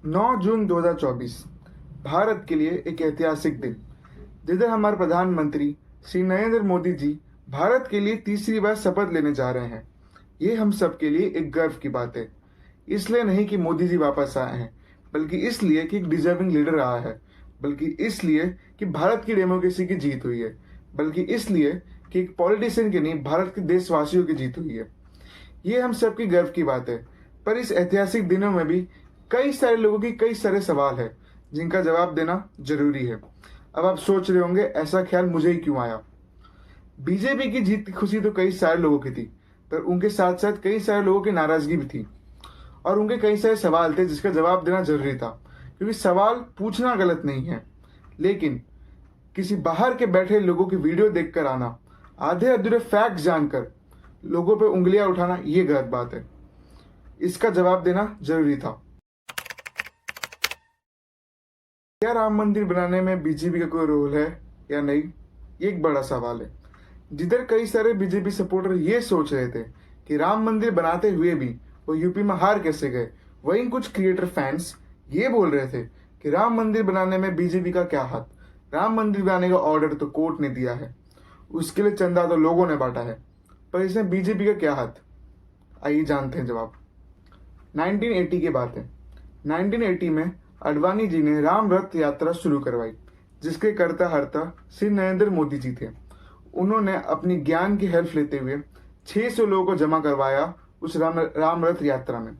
9 जून 2024 भारत के लिए एक ऐतिहासिक दिन, जिधर हमारे प्रधानमंत्री श्री नरेंद्र मोदी जी भारत के लिए तीसरी बार शपथ लेने जा रहे हैं। ये हम सब के लिए एक गर्व की बात है। इसलिए नहीं कि मोदी जी वापस आए हैं, बल्कि इसलिए कि एक डिजर्विंग लीडर रहा है, बल्कि इसलिए कि भारत की डेमोक्रेसी की जीत हुई है, बल्कि इसलिए कि एक पॉलिटिशियन की नहीं, भारत के देशवासियों की जीत हुई है। ये हम सबकी गर्व की बात है। पर इस ऐतिहासिक दिनों में भी कई सारे लोगों की कई सारे सवाल है जिनका जवाब देना जरूरी है। अब आप सोच रहे होंगे ऐसा ख्याल मुझे ही क्यों आया। बीजेपी की जीत की खुशी तो कई सारे लोगों की थी, पर उनके साथ साथ कई सारे लोगों की नाराजगी भी थी और उनके कई सारे सवाल थे जिसका जवाब देना जरूरी था। क्योंकि सवाल पूछना गलत नहीं है, लेकिन किसी बाहर के बैठे लोगों की वीडियो देखकर आना, आधे अधूरे फैक्ट जानकर लोगों पे उंगलियां उठाना, ये गलत बात है। इसका जवाब देना जरूरी था। क्या राम मंदिर बनाने में बीजेपी का कोई रोल है या नहीं, ये एक बड़ा सवाल है। जिधर कई सारे बीजेपी सपोर्टर ये सोच रहे थे कि राम मंदिर बनाते हुए भी वो यूपी में हार कैसे गए, वहीं कुछ क्रिएटर फैंस ये बोल रहे थे कि राम मंदिर बनाने में बीजेपी का क्या हाथ, राम मंदिर बनाने का ऑर्डर तो कोर्ट ने दिया है, उसके लिए चंदा तो लोगों ने बांटा है, पर इसमें बीजेपी का क्या हाथ। आइए जानते हैं जवाब। 1980 की बात है। 1980 में अडवाणी जी ने राम रथ यात्रा शुरू करवाई, जिसके कर्ता हर्ता श्री नरेंद्र मोदी जी थे। उन्होंने अपनी ज्ञान की हेल्प लेते हुए 600 लोगों को जमा करवाया उस राम रथ यात्रा में।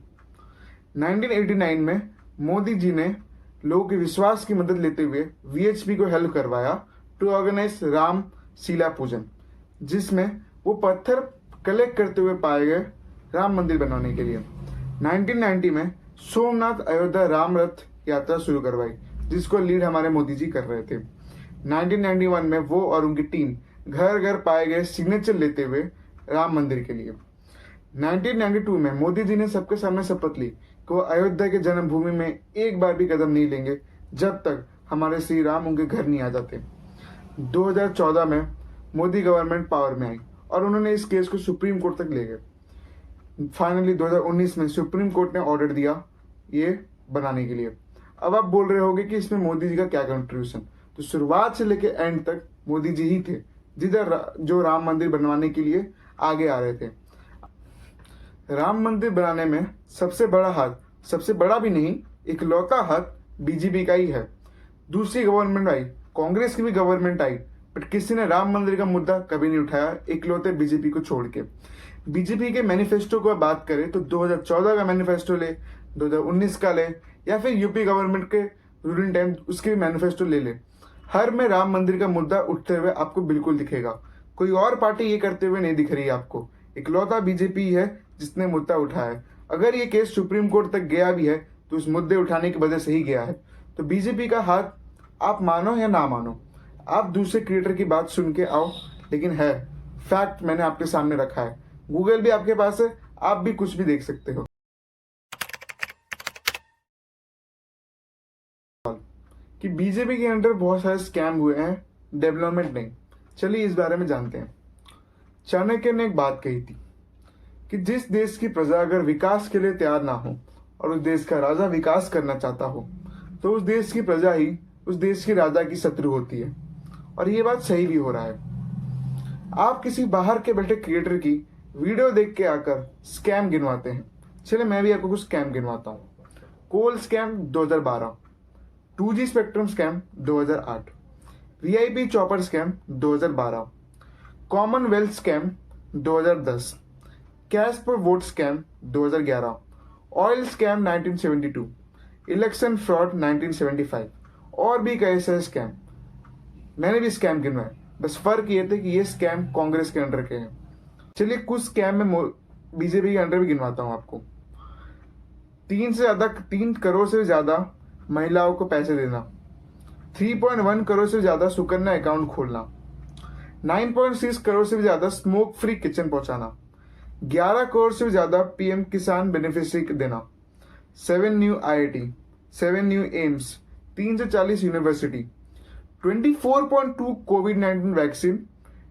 1989 में मोदी जी ने लोगों के विश्वास की मदद लेते हुए वीएचपी को हेल्प करवाया टू ऑर्गेनाइज राम शीला पूजन, जिसमें वो पत्थर कलेक्ट करते हुए पाए गए राम मंदिर बनाने के लिए। 1990 में सोमनाथ अयोध्या राम रथ यात्रा शुरू करवाई, जिसको लीड हमारे मोदी जी कर रहे थे। 1991 में वो और उनकी टीम घर घर पाए गए सिग्नेचर लेते हुए राम मंदिर के लिए। 1992 में मोदी जी ने सबके सामने शपथ ली कि वो अयोध्या के जन्मभूमि में एक बार भी कदम नहीं लेंगे जब तक हमारे श्री राम उनके घर नहीं आ जाते। 2014 में मोदी गवर्नमेंट पावर में आई और उन्होंने इस केस को सुप्रीम कोर्ट तक ले गए। फाइनली 2019 में सुप्रीम कोर्ट ने ऑर्डर दिया ये बनाने के लिए। अब आप बोल रहे होंगे कि इसमें मोदी जी का क्या कंट्रीब्यूशन, तो शुरुआत से लेकर एंड तक मोदी जी ही थे जिधर जो राम मंदिर बनवाने के लिए आगे आ रहे थे। राम मंदिर बनाने में सबसे बड़ा हाथ, सबसे बड़ा भी नहीं, इकलौता हाथ बीजेपी का ही है। दूसरी गवर्नमेंट आई, कांग्रेस की भी गवर्नमेंट आई, बट किसी ने राम मंदिर का मुद्दा कभी नहीं उठाया, इकलौते बीजेपी को छोड़ के। बीजेपी के मैनिफेस्टो को बात करें तो 2014 का मैनिफेस्टो ले, 2019 का ले, या फिर यूपी गवर्नमेंट के रूलिंग टाइम उसके मैनिफेस्टो ले ले, हर में राम मंदिर का मुद्दा उठते हुए आपको बिल्कुल दिखेगा। कोई और पार्टी ये करते हुए नहीं दिख रही है आपको। इकलौता बीजेपी है जिसने मुद्दा उठाया है। अगर ये केस सुप्रीम कोर्ट तक गया भी है तो उस मुद्दे उठाने की वजह से ही गया है। तो बीजेपी का हाथ, आप मानो या ना मानो, आप दूसरे क्रिएटर की बात सुन के आओ, लेकिन है फैक्ट मैंने आपके सामने रखा है। गूगल भी आपके पास है, आप भी कुछ भी देख सकते हो। कि बीजेपी के अंदर बहुत सारे स्कैम हुए हैं, डेवलपमेंट नहीं। चलिए इस बारे में जानते हैं। चाणक्य ने एक बात कही थी कि जिस देश की प्रजा अगर विकास के लिए तैयार ना हो और उस देश का राजा विकास करना चाहता हो, तो उस देश की प्रजा ही उस देश के राजा की शत्रु होती है। और ये बात सही भी हो रहा है। आप किसी बाहर के बैठे क्रिएटर की वीडियो देख के आकर स्कैम गिनवाते हैं। चलिए मैं भी आपको कुछ स्कैम गिनवाता हूँ। Coal scam 2012, 2G spectrum scam 2008, VIP chopper scam 2012, commonwealth scam 2010, cash पर vote scam 2011, oil scam 1972, election fraud 1975 और भी कई सारे स्कैम। मैंने भी स्कैम गिनवाए, बस फर्क ये थे कि ये स्कैम कांग्रेस के अंडर के हैं। चलिए कुछ स्कैम में बीजेपी के अंडर भी गिनवाता हूं आपको। 3 करोड़ से ज्यादा महिलाओं को पैसे देना, 3.1 करोड़ से ज्यादा सुकन्या अकाउंट खोलना, 9.6 करोड़ से भी ज्यादा स्मोक फ्री किचन पहुंचाना, 11 करोड़ से ज्यादा PM किसान बेनिफिशियरी देना, 7 new IIT, 7 new AIIMS, 340 university, 24.2 कोविड-19 वैक्सीन।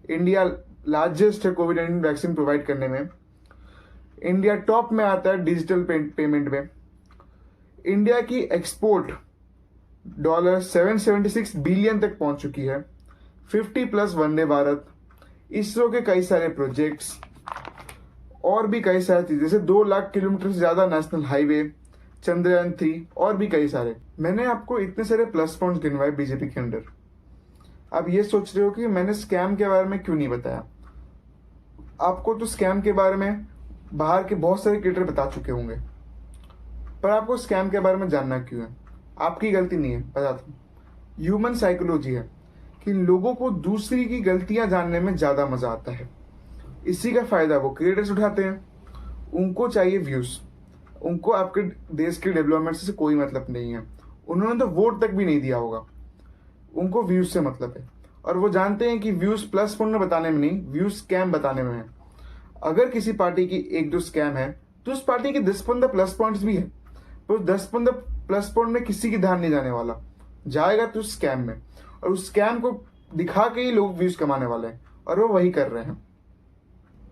इंडिया लार्जेस्ट है कोविड-19 वैक्सीन प्रोवाइड करने में। इंडिया टॉप में आता है डिजिटल पेमेंट में। इंडिया की एक्सपोर्ट $776 बिलियन तक पहुंच चुकी है। 50+ वंदे भारत, इसरो के कई सारे प्रोजेक्ट्स और भी कई सारी चीजें, जैसे 2 लाख किलोमीटर से ज्यादा नेशनल हाईवे, चंद्रयान 3 और भी कई सारे। मैंने आपको इतने सारे प्लस पॉइंट्स गिनवाए बीजेपी के अंडर। आप ये सोच रहे हो कि मैंने स्कैम के बारे में क्यों नहीं बताया। आपको तो स्कैम के बारे में बाहर के बहुत सारे क्रिएटर बता चुके होंगे, पर आपको स्कैम के बारे में जानना क्यों है? आपकी गलती नहीं है, बताता हूँ। ह्यूमन साइकोलॉजी है कि लोगों को दूसरी की गलतियां जानने में ज्यादा मजा आता है। इसी का फायदा वो क्रिएटर्स उठाते हैं। उनको चाहिए व्यूज, उनको आपके देश के डेवलपमेंट से कोई मतलब नहीं है। उन्होंने तो वोट तक भी नहीं दिया होगा, उनको व्यूज से मतलब है। और वो जानते हैं कि व्यूज प्लस पॉइंट बताने में नहीं, व्यूज स्कैम बताने में है। अगर किसी पार्टी की 1-2 स्कैम है तो उस पार्टी के 10-15 प्लस पॉइंट्स भी है, पर 10-15 प्लस पॉइंट में किसी की ध्यान नहीं जाने वाला, जाएगा तो स्कैम में। और उस स्कैम को दिखा के ही लोग व्यूज कमाने वाले हैं, और वो वही कर रहे हैं।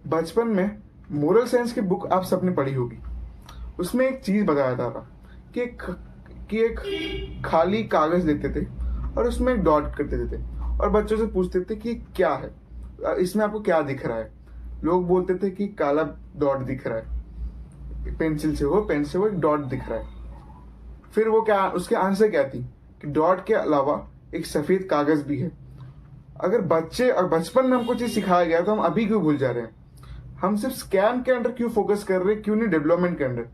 बचपन में मोरल साइंस की बुक आप सबने पढ़ी होगी। उसमें एक चीज बताया था कि एक खाली कागज लेते थे और उसमें एक डॉट कर देते थे और बच्चों से पूछते थे कि क्या है, इसमें आपको क्या दिख रहा है। लोग बोलते थे कि काला डॉट दिख रहा है, पेंसिल से वो एक डॉट दिख रहा है। फिर वो क्या, उसके आंसर क्या थी कि डॉट के अलावा एक सफेद कागज भी है। अगर बच्चे और बचपन में हमको चीज सिखाया गया तो हम अभी क्यों भूल जा रहे हैं? हम सिर्फ स्कैम के अंडर क्यों फोकस कर रहे हैं, क्यों नहीं डेवलपमेंट के अंडर?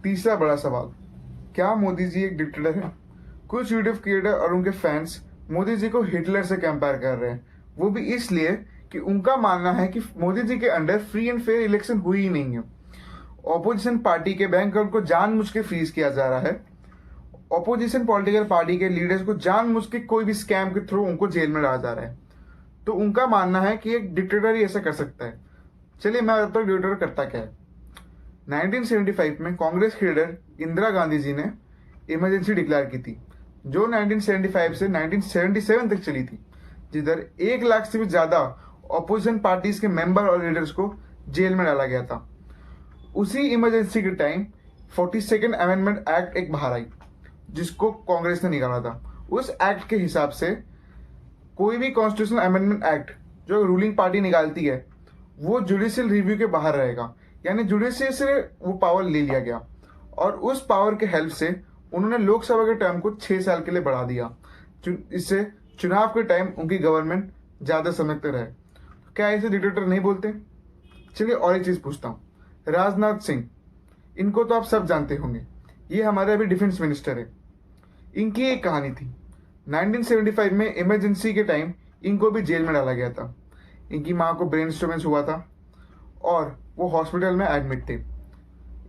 तीसरा बड़ा सवाल, क्या मोदी जी एक डिक्टेटर है? कुछ यूट्यूब क्रिएटर और उनके फैंस मोदी जी को हिटलर से कंपेयर कर रहे हैं, वो भी इसलिए कि उनका मानना है कि मोदी जी के under free and fair election हुई ही नहीं है। ऑपोजिशन पार्टी के बैंक अकाउंट को जानबूझ के फ्रीज किया जा रहा है। ऑपोजिशन पॉलिटिकल पार्टी के लीडर्स को जानबूझ के कोई भी स्कैम के थ्रू उनको जेल में डाला जा रहा है। तो उनका मानना है कि एक डिक्टेटर ही ऐसा कर सकता है। चलिए मैं बताता हूँ डिक्टेटर करता क्या है। 1975 में कांग्रेस के लीडर इंदिरा गांधी जी ने इमरजेंसी डिक्लेयर की थी, जो 1975 से 1977 तक चली थी, जिधर 1 लाख से भी ज्यादा ऑपोजिशन पार्टीज के मेंबर और लीडर्स को जेल में डाला गया था। उसी इमरजेंसी के टाइम 42nd अमेंडमेंट एक्ट एक बाहर आई, जिसको कांग्रेस ने निकाला था। उस एक्ट के हिसाब से कोई भी कॉन्स्टिट्यूशनल अमेंडमेंट एक्ट जो रूलिंग पार्टी निकालती है वो जुडिशियल रिव्यू के बाहर रहेगा, यानी जुडिशियल से वो पावर ले लिया गया। और उस पावर के हेल्प से उन्होंने लोकसभा के टर्म को 6 साल के लिए बढ़ा दिया। इससे चुनाव के टाइम उनकी गवर्नमेंट ज्यादा समय तक रहे। क्या ऐसे डिक्टेटर नहीं बोलते? चलिए और एक चीज पूछता हूँ। राजनाथ सिंह, इनको तो आप सब जानते होंगे, ये हमारे अभी डिफेंस मिनिस्टर है। इनकी एक कहानी थी। 1975 में इमरजेंसी के टाइम इनको भी जेल में डाला गया था। इनकी माँ को ब्रेन स्ट्रोक हुआ था और वो हॉस्पिटल में एडमिट थे।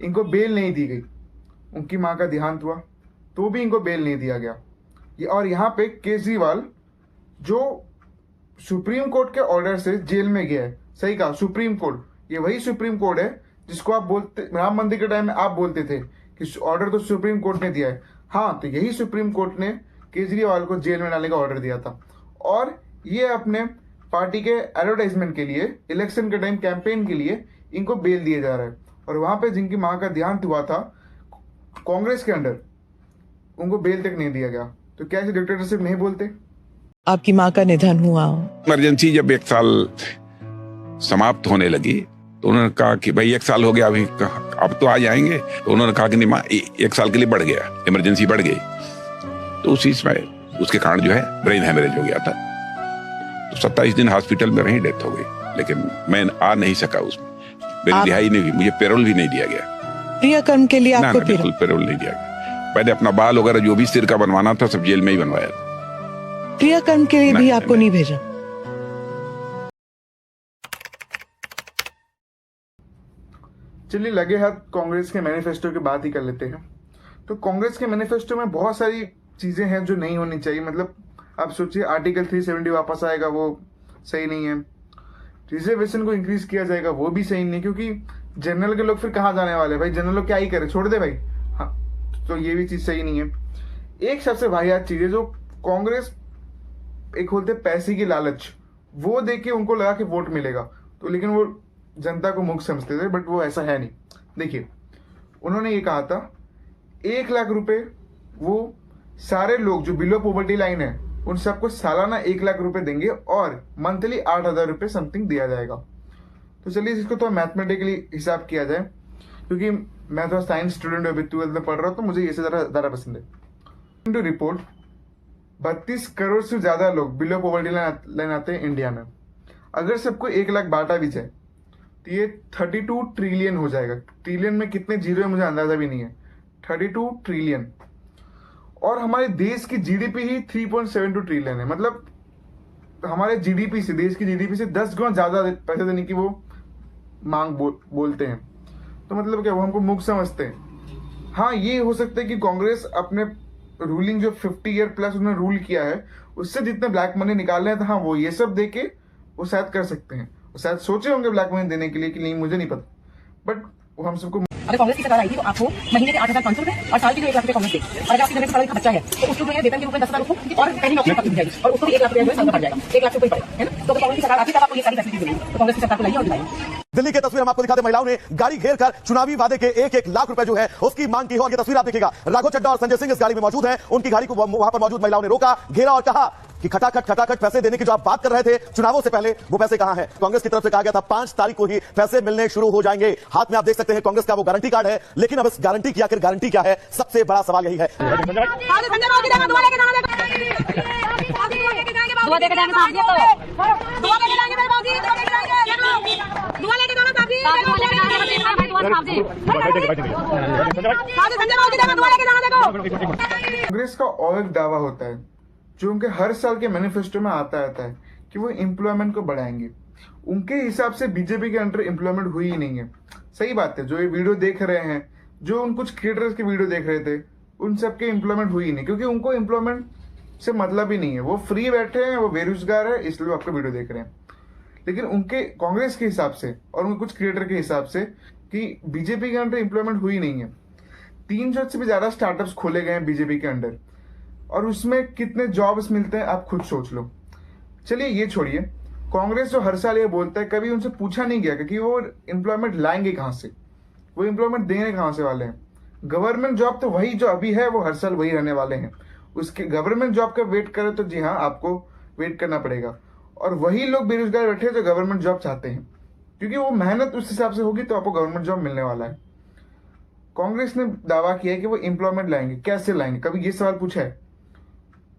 इनको बेल नहीं दी गई। उनकी माँ का देहांत हुआ तो भी इनको बेल नहीं दिया गया। और यहाँ पे केजरीवाल, जो सुप्रीम कोर्ट के ऑर्डर से जेल में गया है, सही कहा, सुप्रीम कोर्ट, ये वही सुप्रीम कोर्ट है जिसको आप बोलते, राम मंदिर के टाइम में आप बोलते थे कि ऑर्डर तो सुप्रीम कोर्ट ने दिया है। हाँ, तो यही सुप्रीम कोर्ट ने केजरीवाल को जेल में डालने का ऑर्डर दिया था। और ये अपने पार्टी के एडवर्टाइजमेंट के लिए, इलेक्शन के टाइम कैंपेन के लिए इनको बेल दिए जा रहा है। और वहां पे जिनकी माँ का देहांत हुआ था कांग्रेस के अंडर, उनको बेल तक नहीं दिया गया। तो क्या ऐसे डिक्टेटरशिप नहीं बोलते? आपकी माँ का निधन हुआ। इमरजेंसी जब 1 साल समाप्त होने लगी तो उन्होंने कहा कि भाई 1 साल हो गया, अभी अब तो आ जाएंगे। तो उन्होंने कहा कि नहीं माँ, 1 साल के लिए बढ़ गया, इमरजेंसी बढ़ गई। तो उसी समय उसके कारण जो है ब्रेन हैमरेज हो गया था। तो 27 दिन हॉस्पिटल में रही, डेथ हो गई। लेकिन मैं आ नहीं सका उसमें, मेरी रिहाई नहीं हुई, मुझे पेरोल भी नहीं दिया गया। क्रियाकर्म के लिए आपको बिल्कुल पेरोल नहीं दिया गया। पहले अपना बाल वगैरह जो भी सिर का बनवाना था सब जेल में ही बनवाया था। क्रियाकर्म के लिए भी आपको नहीं भेजा? चलिए लगे हाथ कांग्रेस के मैनिफेस्टो की बात ही कर लेते हैं। तो कांग्रेस के मैनिफेस्टो में बहुत सारी चीजें हैं जो नहीं होनी चाहिए। मतलब आप सोचिए, आर्टिकल 370 वापस आएगा, वो सही नहीं है। रिजर्वेशन को इंक्रीज किया जाएगा, वो भी सही नहीं है, क्योंकि जनरल के लोग फिर कहाँ जाने वाले भाई? जनरल लोग क्या ही करे, छोड़ दे भाई। हाँ, तो ये भी चीज सही नहीं है। एक सबसे वाहियात चीज है जो कांग्रेस एक होते पैसे की लालच, वो देख के उनको लगा कि वोट मिलेगा, तो लेकिन वो जनता को मूर्ख समझते थे, बट वो ऐसा है नहीं। देखिए, उन्होंने ये कहा था 1 लाख रुपए वो सारे लोग जो बिलो पॉवर्टी लाइन है उन सबको सालाना 1 लाख रुपए देंगे और मंथली 8,000 रुपए समथिंग दिया जाएगा। तो चलिए इसको तो मैथमेटिकली हिसाब किया जाए, क्योंकि मैं तो साइंस स्टूडेंट अभी 12th में पढ़ रहा हूँ, तो मुझे ये से ज़्यादा पसंद है। टू रिपोर्ट 32 करोड़ से ज़्यादा लोग बिलो पॉवर्टी लाइन आते हैं इंडिया में। अगर सबको 1 लाख बांटा भी जाए तो ये 32 ट्रिलियन हो जाएगा। ट्रिलियन में कितने जीरो है मुझे अंदाजा भी नहीं है। 32 ट्रिलियन, और हमारे देश की जीडीपी ही 3.72 ट्रिलियन है। मतलब हमारे जीडीपी से, देश की जीडीपी से 10 गुना ज्यादा पैसे देने की वो मांग बोलते हैं। तो मतलब क्या वो हमको मूर्ख समझते हैं? हाँ, ये हो सकता है कि कांग्रेस अपने रूलिंग जो 50 ईयर प्लस उन्होंने रूल किया है उससे जितने ब्लैक मनी निकालने हैं, तो हाँ वो ये सब दे के वो शायद कर सकते हैं। वो शायद सोचे होंगे ब्लैक मनी देने के लिए कि नहीं, मुझे नहीं पता, बट वो हम सबको। अगर कांग्रेस की सरकार आई थी तो आपको महीने के 8,500 रुपए और साल के 1 लाख रुपए कांग्रेस दे। और अगर आपकी जनरेट का बच्चा है तो उसको जो है वेतन के रूप में 10,000 रुपए और पहली नौकरी पक्की दी जाएगी और उसको भी 1 लाख रुपए जो है साल में पड़ जाएगा। 1 लाख रुपए पड़ेगा, है ना? तो अगर कांग्रेस की सरकार आती है तब आपको ये सारी फैसिलिटी मिलेगी। तो कांग्रेस की सरकार को लाइए और दिलाइए। दिल्ली की तस्वीर हम आपको दिखाते, महिलाओं ने गाड़ी घेर कर चुनावी वादे के 1-1 लाख रुपए जो है उसकी मांग की है। और ये तस्वीर आप देखिएगा, राघव चड्डा और संजय सिंह इस गाड़ी में मौजूद हैं। उनकी गाड़ी को वहां पर मौजूद महिलाओं ने रोका, घेरा और कहा कि खटाखट पैसे देने की जो आप बात कर रहे थे चुनावों से पहले, वो पैसे कहां हैं? कांग्रेस की तरफ से कहा गया था 5 तारीख को ही पैसे मिलने शुरू हो जाएंगे। हाथ में आप देख सकते हैं कांग्रेस का वो गारंटी कार्ड है, लेकिन अब इस गारंटी की आखिर गारंटी क्या है, सबसे बड़ा सवाल यही है। कांग्रेस का और एक दावा होता है जो उनके हर साल के मैनिफेस्टो में आता है कि वो एम्प्लॉयमेंट को बढ़ाएंगे। उनके हिसाब से बीजेपी के अंडर एम्प्लॉयमेंट हुई ही नहीं है। सही बात है, जो ये वीडियो देख रहे हैं, जो उन कुछ क्रिएटर्स के वीडियो देख रहे थे, उन सबके एम्प्लॉयमेंट हुई ही नहीं, क्योंकि उनको एम्प्लॉयमेंट से मतलब ही नहीं है। वो फ्री बैठे हैं, वो बेरोजगार है, इसलिए आपका वीडियो देख रहे हैं। लेकिन उनके कांग्रेस के हिसाब से और उनके कुछ क्रिएटर के हिसाब से कि बीजेपी के अंडर एम्प्लॉयमेंट हुई नहीं है। 300 से भी ज्यादा स्टार्टअप्स खोले गए हैं बीजेपी के अंडर, और उसमें कितने जॉब्स मिलते हैं आप खुद सोच लो। चलिए ये छोड़िए, कांग्रेस जो हर साल ये बोलता है, कभी उनसे पूछा नहीं गया कि वो एम्प्लॉयमेंट लाएंगे कहां से, वो एम्प्लॉयमेंट देंगे कहां से वाले हैं। गवर्नमेंट जॉब तो वही जो अभी है वो हर साल वही रहने वाले हैं। उसके गवर्नमेंट जॉब का वेट करें तो जी हाँ, आपको वेट करना पड़ेगा। और वही लोग बेरोजगार बैठे हैं जो गवर्नमेंट जॉब चाहते हैं, क्योंकि वो मेहनत उस हिसाब से होगी तो आपको गवर्नमेंट जॉब मिलने वाला है। कांग्रेस ने दावा किया है कि वो एम्प्लॉयमेंट लाएंगे। कैसे लाएंगे? कभी ये सवाल पूछा है?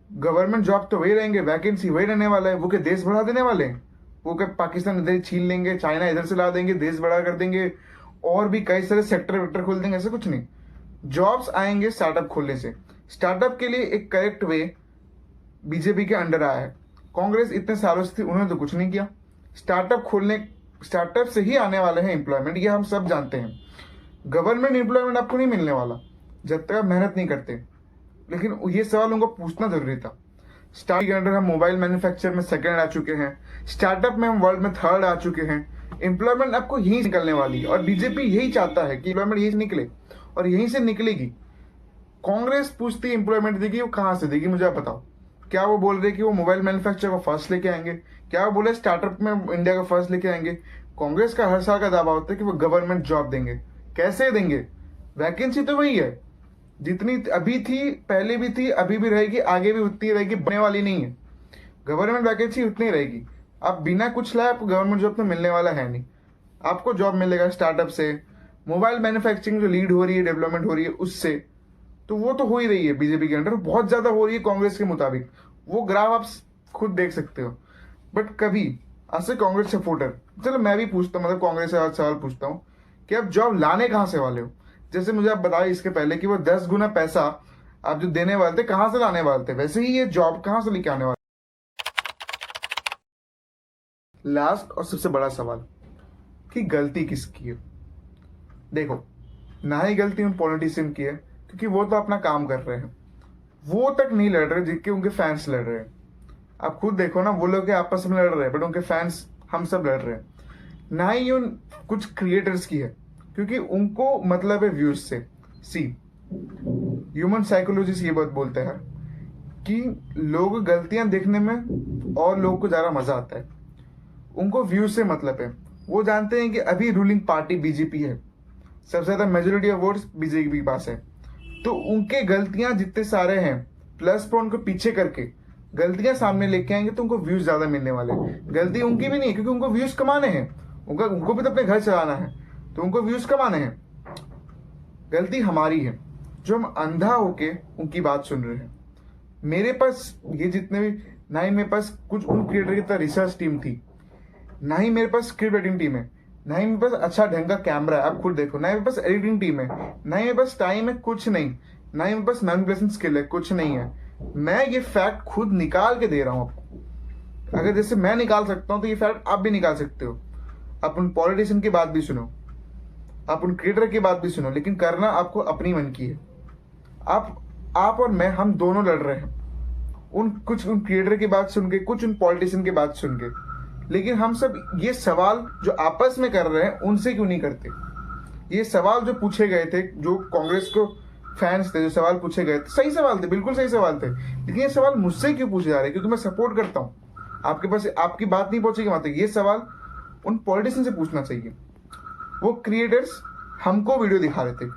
गवर्नमेंट जॉब तो वही रहेंगे, वैकेंसी वही रहने वाला है। वो क्या देश बढ़ा देने वाले हैं? वो क्या पाकिस्तान इधर छीन लेंगे, चाइना इधर से ला देंगे, देश बड़ा कर देंगे और भी कई सारे सेक्टर वेक्टर खोल देंगे? ऐसा कुछ नहीं। जॉब्स आएंगे स्टार्टअप खोलने से। स्टार्टअप के लिए एक करेक्ट वे बीजेपी के अंडर आया है। कांग्रेस इतने सालों से थी, उन्होंने तो कुछ नहीं किया। स्टार्टअप से ही आने वाले हैं एम्प्लॉयमेंट, ये हम सब जानते हैं। गवर्नमेंट एम्प्लॉयमेंट आपको नहीं मिलने वाला जब तक आप मेहनत नहीं करते। लेकिन ये सवाल उनको पूछना जरूरी था। स्टार्टअप के अंडर हम मोबाइल मैन्युफैक्चर में सेकंड आ चुके हैं, स्टार्टअप में हम वर्ल्ड में थर्ड आ चुके हैं। एम्प्लॉयमेंट आपको यहीं निकलने वाली है, और बीजेपी यही चाहता है कि एम्प्लॉयमेंट यहीं से निकले, और यहीं से निकलेगी। कांग्रेस पूछती है एम्प्लॉयमेंट देगी, वो कहां से देगी मुझे आप बताओ। क्या वो बोल रहे कि वो मोबाइल मैन्युफैक्चर को फर्स्ट लेके आएंगे? क्या वो बोले स्टार्टअप में इंडिया का फर्स्ट लेके आएंगे? कांग्रेस का हर साल का दावा होता है कि वो गवर्नमेंट जॉब देंगे। कैसे देंगे? वैकेंसी तो वही है जितनी अभी थी, पहले भी थी, अभी भी रहेगी, आगे भी उतनी रहेगी, बनने वाली नहीं है। गवर्नमेंट वैकेंसी उतनी रहेगी। आप बिना कुछ लाए आपको गवर्नमेंट जॉब तो मिलने वाला है नहीं। आपको जॉब मिलेगा स्टार्टअप से, मोबाइल मैन्युफैक्चरिंग जो लीड हो रही है, डेवलपमेंट हो रही है उससे, तो वो तो हो ही रही है बीजेपी के अंडर, बहुत ज्यादा हो रही है कांग्रेस के मुताबिक। वो ग्राफ आप खुद देख सकते हो। बट कभी ऐसे कांग्रेस सपोर्टर, चलो मैं भी पूछता हूँ, मतलब कांग्रेस से आज सवाल पूछता हूँ कि आप जॉब लाने कहां से वाले हो? जैसे मुझे आप बताया इसके पहले कि वो 10 गुना पैसा आप जो देने वाले थे कहां से लाने वाले थे, वैसे ही ये जॉब कहां से लेके आने वाले। लास्ट और सबसे बड़ा सवाल कि गलती किसकी है? देखो, ना ही गलती उन पॉलिटिशियन की है, क्योंकि वो तो अपना काम कर रहे हैं। वो तक नहीं लड़ रहे जिनके उनके फैंस लड़ रहे हैं। आप खुद देखो ना, वो लोग आपस में लड़ रहे हैं, बट उनके फैंस हम सब लड़ रहे हैं। ना ही उन कुछ क्रिएटर्स की है, क्योंकि उनको मतलब है व्यूज से। सी, ह्यूमन साइकोलॉजी से ये बात बोलते हैं कि लोग गलतियां देखने में और लोगों को ज्यादा मजा आता है। उनको व्यूज से मतलब है। वो जानते हैं कि अभी रूलिंग पार्टी बीजेपी है, सबसे ज्यादा मेजोरिटी ऑफ वोट्स बीजेपी के पास है। तो उनके गलतियां जितने सारे हैं प्लस पॉइंट को पीछे करके गलतियां सामने लेके आएंगे तो उनको व्यूज ज्यादा मिलने वाले हैं। गलती उनकी भी नहीं है क्योंकि उनको व्यूज कमाने हैं, उनको भी तो अपने घर चलाना है, तो उनको व्यूज कमाने हैं। गलती हमारी है जो हम अंधा होके उनकी बात सुन रहे हैं। मेरे पास ये जितने भी, ना ही मेरे पास कुछ उन क्रिएटर की तरह रिसर्च टीम थी, ना ही मेरे पास स्क्रिप्ट राइटिंग टीम है, ना ही मेरे पास अच्छा ढंग का कैमरा है, आप खुद देखो, ना ही मेरे पास एडिटिंग टीम है, ना ही मेरे पास टाइम है, कुछ नहीं, ना ही मेरे पास मैनिपुलेशन स्किल है, कुछ नहीं है। मैं ये फैक्ट खुद निकाल के दे रहा हूं आपको। अगर जैसे मैं निकाल सकता हूं तो ये फैक्ट आप भी निकाल सकते हो। आप उन पॉलिटिशियन की बात भी सुनो, आप उन क्रिएटर की बात भी सुनो, लेकिन करना आपको अपनी मन की है। आप और मैं, हम दोनों लड़ रहे हैं उन क्रिएटर की बात सुन के, कुछ उन पॉलिटिशियन की बात सुन के। लेकिन हम सब ये सवाल जो आपस में कर रहे हैं उनसे क्यों नहीं करते? ये सवाल जो पूछे गए थे, जो कांग्रेस को फैंस थे, जो सवाल पूछे गए थे, सही सवाल थे, बिल्कुल सही सवाल थे, लेकिन ये सवाल मुझसे क्यों पूछे जा रहे हैं? क्योंकि मैं सपोर्ट करता हूं। आपके पास आपकी बात नहीं पहुंचेगी वहां तक। ये सवाल उन पॉलिटिशियन से पूछना चाहिए। वो क्रिएटर्स हमको वीडियो दिखा रहे थे,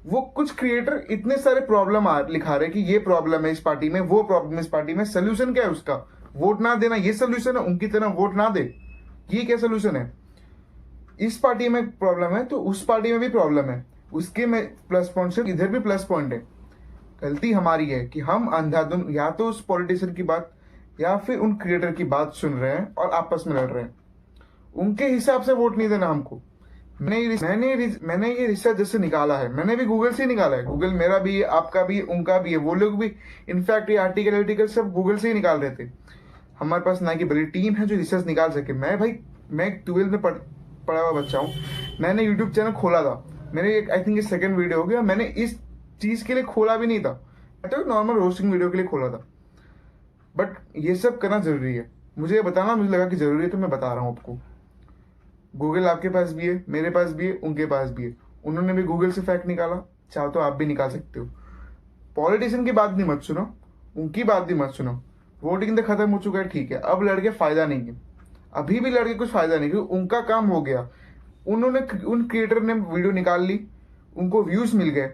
वो कुछ क्रिएटर इतने सारे प्रॉब्लम लिखा रहे कि ये प्रॉब्लम है इस पार्टी में, वो प्रॉब्लम इस पार्टी में, सोल्यूशन क्या है उसका? वोट ना देना, ये सोल्यूशन है? उनकी तरह वोट ना दे, ये क्या सोल्यूशन है? इस पार्टी में प्रॉब्लम है तो उस पार्टी में भी प्रॉब्लम है, उसके में प्लस पॉइंट है, इधर भी प्लस पॉइंट है। गलती हमारी है कि हम अंधाधुन या तो उस पॉलिटिशियन की बात या फिर उन क्रिएटर की बात सुन रहे हैं और आपस में लड़ रहे हैं। उनके हिसाब से वोट नहीं देना हमको। मैंने ये रिसर्च जैसे निकाला है, मैंने भी गूगल से ही निकाला है। गूगल मेरा भी है, आपका भी, उनका भी है, वो लोग भी इनफैक्ट ये आर्टिकल सब गूगल से ही निकाल रहे थे। हमारे पास ना की बड़ी टीम है जो रिसर्च निकाल सके। मैं 12th में पढ़ा हुआ बच्चा हूँ। मैंने यूट्यूब चैनल खोला था, मेरे आई थिंक ये सेकंड वीडियो हो गया। मैंने इस चीज के लिए खोला भी नहीं था, मैं तो नॉर्मल रोस्टिंग वीडियो के लिए खोला था। बट ये सब करना जरूरी है, मुझे बताना मुझे लगा कि जरूरी है, तो मैं बता रहा हूँ आपको। गूगल आपके पास भी है, मेरे पास भी है, उनके पास भी है। उन्होंने भी गूगल से फैक्ट निकाला, चाहो तो आप भी निकाल सकते हो। पॉलिटिशियन की बात नहीं मत सुनो, उनकी बात भी मत सुनो। वोटिंग तो खत्म हो चुका है, ठीक है, अब लड़के फायदा नहीं है, अभी भी लड़के कुछ फायदा नहीं, क्योंकि उनका काम हो गया। उन क्रिएटर ने वीडियो निकाल ली, उनको व्यूज मिल गए,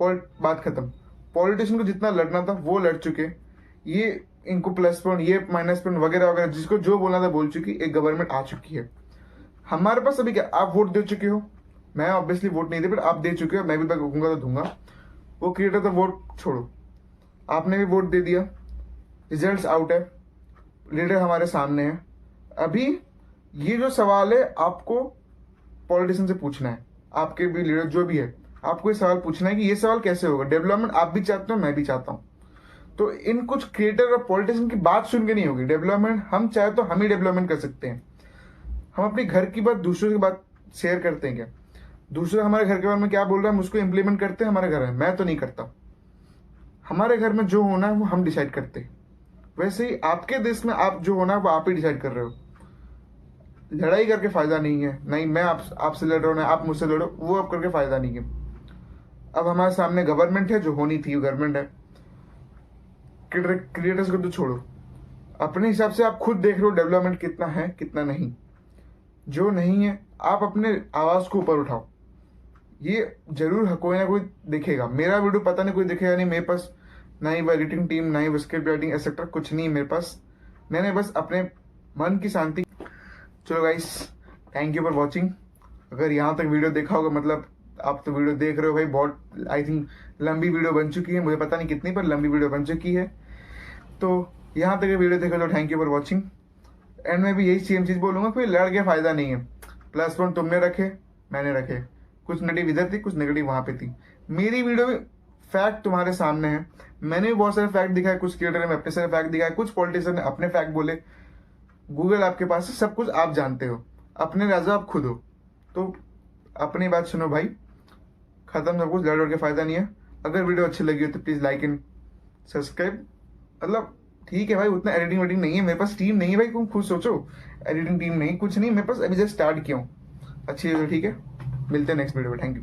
बात खत्म। पॉलिटिशियन को जितना लड़ना था वो लड़ चुके, ये इनको प्लस पॉइंट, ये माइनस पॉइंट वगैरह वगैरह जिसको जो बोलना था बोल चुकी, एक गवर्नमेंट आ चुकी है। हमारे पास अभी क्या, आप वोट दे चुके हो, मैं ऑब्वियसली वोट नहीं दे, बट आप दे चुके हो, मैं भी दूंगा तो दूंगा। वो क्रिएटर तो वोट छोड़ो, आपने भी वोट दे दिया, रिजल्ट्स आउट है, लीडर हमारे सामने है। अभी ये जो सवाल है आपको पॉलिटिशियन से पूछना है, आपके भी लीडर जो भी है, आपको ये सवाल पूछना है कि ये सवाल कैसे होगा। डेवलपमेंट आप भी चाहते हो, मैं भी चाहता हूँ, तो इन कुछ क्रिएटर और पॉलिटिशियन की बात सुन के नहीं होगी डेवलपमेंट। हम चाहे तो हम ही डेवलपमेंट कर सकते हैं। हम अपने घर की बात दूसरों की बात शेयर करते हैं क्या? दूसरा हमारे घर के बारे में क्या बोल रहा है हम उसको इम्प्लीमेंट करते हैं हमारे घर में? मैं तो नहीं करता। हमारे घर में जो होना है वो हम डिसाइड करते हैं। वैसे ही आपके देश में आप जो होना है वो आप ही डिसाइड कर रहे हो। लड़ाई करके फायदा नहीं है, नहीं मैं आपसे लड़ रहा हूँ, ना आप मुझसे लड़ो, वो अब करके फायदा नहीं है। अब हमारे सामने गवर्नमेंट है, जो होनी थी गवर्नमेंट है। क्रिएटर्स को तो छोड़ो, अपने हिसाब से आप खुद देख रहे हो डेवलपमेंट कितना है कितना नहीं। जो नहीं है आप अपने आवाज को ऊपर उठाओ। ये जरूर कोई ना कोई देखेगा मेरा वीडियो, पता नहीं कोई देखेगा नहीं। मेरे पास ना ही वो एडिटिंग टीम, ना ही वो स्क्रिप्ट राइटिंग एक्सेट्रा कुछ नहीं है मेरे पास। मैंने बस अपने मन की शांति। चलो guys, thank you for watching. अगर यहाँ तक वीडियो देखा होगा, मतलब आप तो वीडियो देख रहे हो भाई, बहुत आई थिंक लंबी वीडियो बन चुकी है, मुझे पता नहीं कितनी पर लंबी वीडियो बन चुकी है। तो यहाँ तक वीडियो देखा तो thank you for watching. And मैं भी यही सेम चीज बोलूंगा, कोई लड़ के फायदा नहीं है। प्लस पॉइंट तुमने रखे, मैंने रखे, कुछ नेगेटिव इधर थी, कुछ नेगेटिव वहां पे थी। मेरी वीडियो में फैक्ट तुम्हारे सामने है, मैंने भी बहुत सारे फैक्ट दिखाए, कुछ क्रिएटर ने अपने सारे फैक्ट दिखाए, कुछ पॉलिटिशियन ने अपने फैक्ट बोले। गूगल आपके पास है, सब कुछ आप जानते हो, अपने राजा आप खुद हो, तो अपनी बात सुनो भाई, खत्म सब कुछ। लड़ के फायदा नहीं है। अगर वीडियो अच्छी लगी हो तो प्लीज लाइक एंड सब्सक्राइब। मतलब ठीक है भाई, उतना एडिटिंग वेडिंग नहीं है मेरे पास, टीम नहीं है भाई, तुम खुद सोचो, एडिटिंग टीम नहीं, कुछ नहीं मेरे पास, अभी जस्ट स्टार्ट किया हूँ। अच्छी है, ठीक है, मिलते हैं नेक्स्ट वीडियो में। Thank you.